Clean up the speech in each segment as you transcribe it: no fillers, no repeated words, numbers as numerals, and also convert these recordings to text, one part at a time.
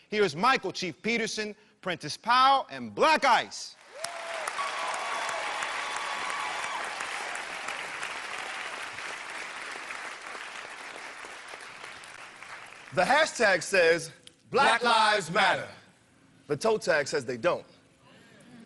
Here's Michael Chief Peterson, Prentice Powell, and Black Ice. The hashtag says, Black Lives Matter. The toe tag says they don't.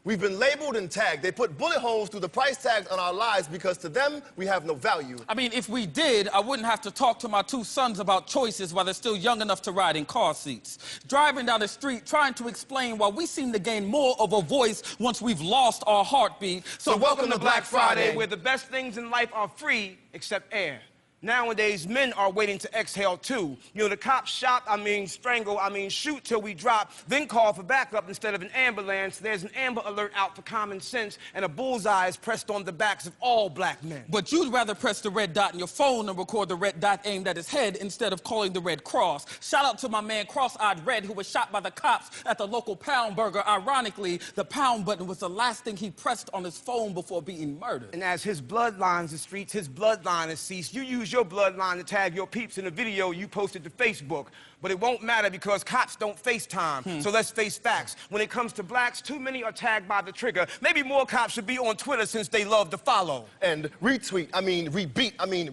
We've been labeled and tagged. They put bullet holes through the price tags on our lives because to them, we have no value. I mean, if we did, I wouldn't have to talk to my two sons about choices while they're still young enough to ride in car seats. Driving down the street, trying to explain why we seem to gain more of a voice once we've lost our heartbeat. So welcome to Black Friday, where the best things in life are free except air. Nowadays, men are waiting to exhale, too. You know, the cops shot, strangle, shoot till we drop, then call for backup instead of an ambulance. There's an Amber Alert out for common sense, and a bullseye is pressed on the backs of all black men. But you'd rather press the red dot in your phone and record the red dot aimed at his head instead of calling the Red Cross. Shout out to my man Cross-Eyed Red, who was shot by the cops at the local Pound Burger. Ironically, the pound button was the last thing he pressed on his phone before being murdered. And as his blood lines the streets, his bloodline has ceased. You use your bloodline to tag your peeps in a video you posted to Facebook. But it won't matter because cops don't FaceTime. So let's face facts. When it comes to blacks, too many are tagged by the trigger. Maybe more cops should be on Twitter since they love to follow. And retweet,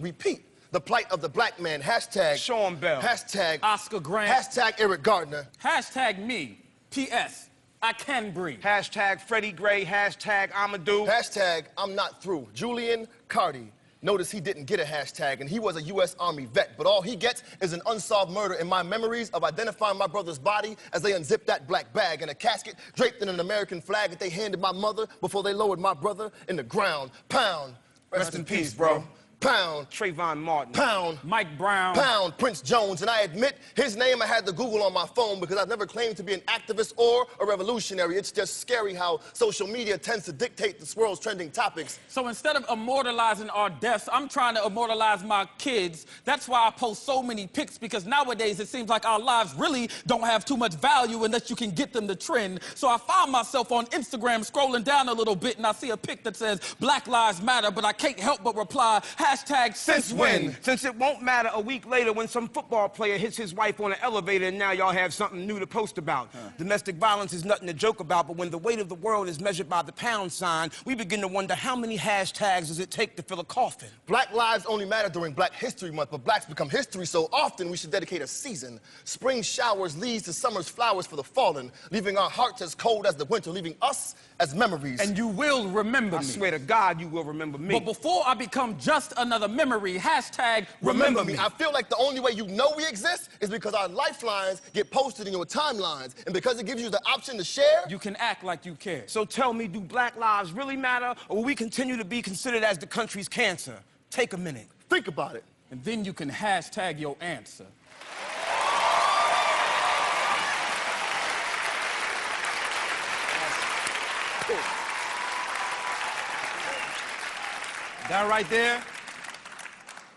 repeat. The plight of the black man. Hashtag Sean Bell. Hashtag Oscar Grant. Hashtag Eric Gardner. Hashtag me. P.S. I can breathe. Hashtag Freddie Gray. Hashtag Amadou. Hashtag I'm not through. Julian Cardi. Notice he didn't get a hashtag, and he was a U.S. Army vet, but all he gets is an unsolved murder in my memories of identifying my brother's body as they unzipped that black bag in a casket draped in an American flag that they handed my mother before they lowered my brother in the ground. Pound. Rest in peace, bro. Pound. Trayvon Martin. Pound. Mike Brown. Pound. Prince Jones. And I admit, his name I had to Google on my phone because I've never claimed to be an activist or a revolutionary. It's just scary how social media tends to dictate this world's trending topics. So instead of immortalizing our deaths, I'm trying to immortalize my kids. That's why I post so many pics, because nowadays it seems like our lives really don't have too much value unless you can get them to trend. So I found myself on Instagram scrolling down a little bit and I see a pic that says Black Lives Matter, but I can't help but reply, hashtag since when? Since it won't matter a week later when some football player hits his wife on an elevator and now y'all have something new to post about. Domestic violence is nothing to joke about, but when the weight of the world is measured by the pound sign, we begin to wonder how many hashtags does it take to fill a coffin? Black lives only matter during Black History Month, but blacks become history so often we should dedicate a season. Spring showers leads to summer's flowers for the fallen, leaving our hearts as cold as the winter, leaving us as memories. And you will remember me. I swear to God you will remember me. But before I become just another memory, hashtag remember me. I feel like the only way you know we exist is because our lifelines get posted in your timelines. And because it gives you the option to share, you can act like you care. So tell me, do black lives really matter, or will we continue to be considered as the country's cancer? Take a minute. Think about it. And then you can hashtag your answer. That right there,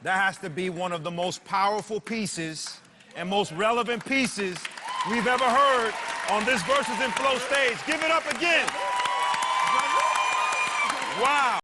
that has to be one of the most powerful pieces and most relevant pieces we've ever heard on this Versus and Flow stage. Give it up again. Wow.